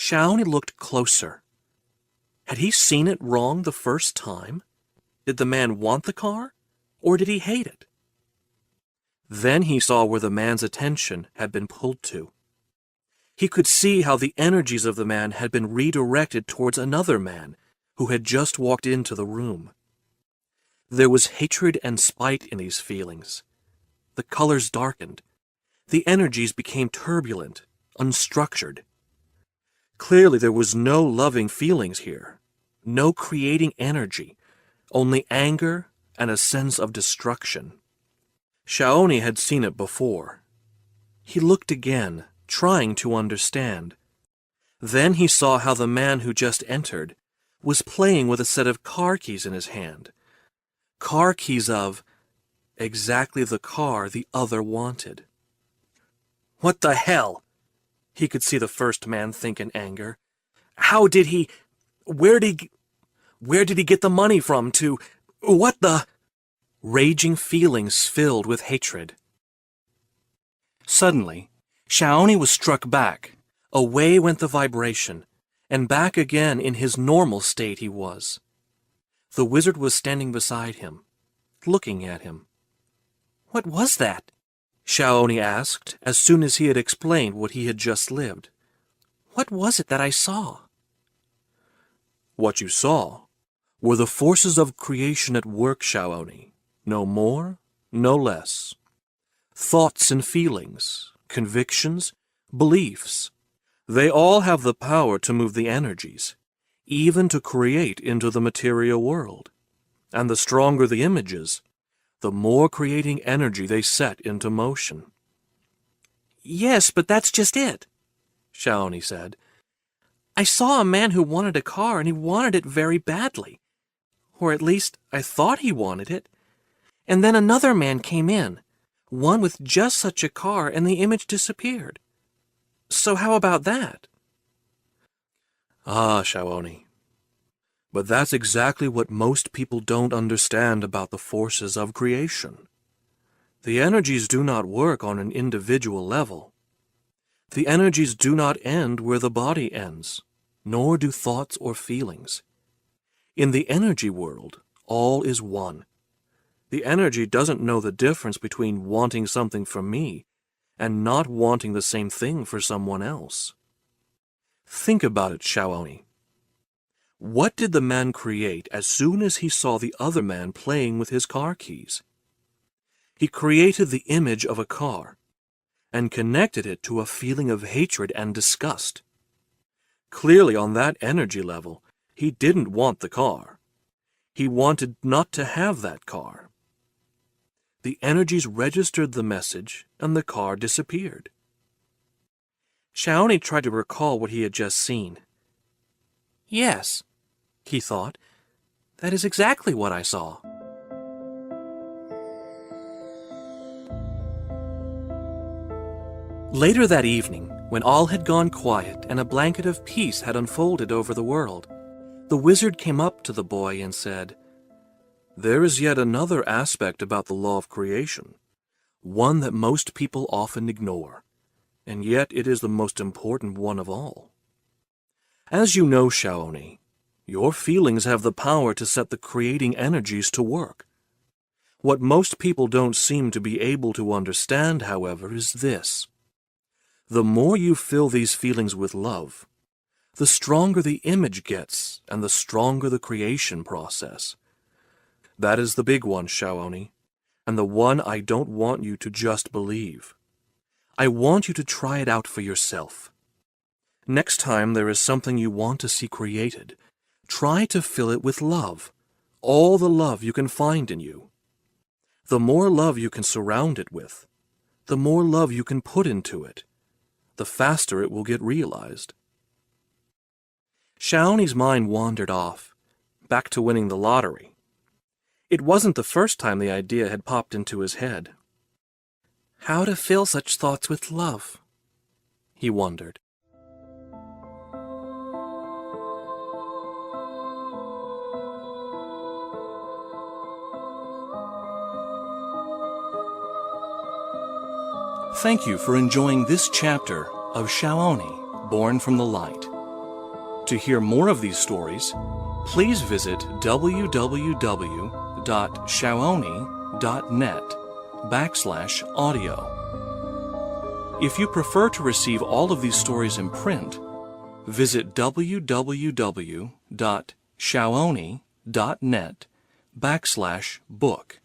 Xiaoni looked closer. Had he seen it wrong the first time? Did the man want the car, or did he hate it? Then he saw where the man's attention had been pulled to. He could see how the energies of the man had been redirected towards another man who had just walked into the room. There was hatred and spite in these feelings. The colors darkened. The energies became turbulent, unstructured. Clearly there was no loving feelings here, no creating energy, only anger and a sense of destruction. Xiaoni had seen it before. He looked again, trying to understand. Then he saw how the man who just entered was playing with a set of car keys in his hand. Car keys of exactly the car the other wanted. What the hell? He could see the first man think in anger. How did he... Where did he get the money from to... What the... Raging feelings filled with hatred. Suddenly, Xiaoni was struck back. Away went the vibration, and back again in his normal state he was. The wizard was standing beside him, looking at him. What was that? Xiaoni asked, as soon as he had explained what he had just lived. What was it that I saw? What you saw were the forces of creation at work, Xiaoni. No more, no less. Thoughts and feelings, convictions, beliefs. They all have the power to move the energies, even to create into the material world. And the stronger the images, the more creating energy they set into motion. Yes, but that's just it, Xiaoni said. I saw a man who wanted a car, and he wanted it very badly. Or at least, I thought he wanted it. And then another man came in, one with just such a car, and the image disappeared. So how about that? Ah, Xiaoni. But that's exactly what most people don't understand about the forces of creation. The energies do not work on an individual level. The energies do not end where the body ends, nor do thoughts or feelings. In the energy world, all is one. The energy doesn't know the difference between wanting something from me and not wanting the same thing for someone else. Think about it, Xiaoni. What did the man create as soon as he saw the other man playing with his car keys? He created the image of a car and connected it to a feeling of hatred and disgust. Clearly, on that energy level, he didn't want the car. He wanted not to have that car. The energies registered the message, and the car disappeared. Xiaoni tried to recall what he had just seen. Yes, he thought, that is exactly what I saw. Later that evening, when all had gone quiet and a blanket of peace had unfolded over the world, the wizard came up to the boy and said, "There is yet another aspect about the law of creation, one that most people often ignore, and yet it is the most important one of all. As you know, Xiaoni, your feelings have the power to set the creating energies to work. What most people don't seem to be able to understand, however, is this. The more you fill these feelings with love, the stronger the image gets and the stronger the creation process. That is the big one, Xiaoni, and the one I don't want you to just believe. I want you to try it out for yourself. Next time there is something you want to see created, try to fill it with love, all the love you can find in you. The more love you can surround it with, the more love you can put into it, the faster it will get realized." Xiaoni's mind wandered off, back to winning the lottery. It wasn't the first time the idea had popped into his head. How to fill such thoughts with love? He wondered. Thank you for enjoying this chapter of Xiaoni, Born from the Light. To hear more of these stories, please visit www.shaoni.net/audio. If you prefer to receive all of these stories in print, visit www.shaoni.net/book.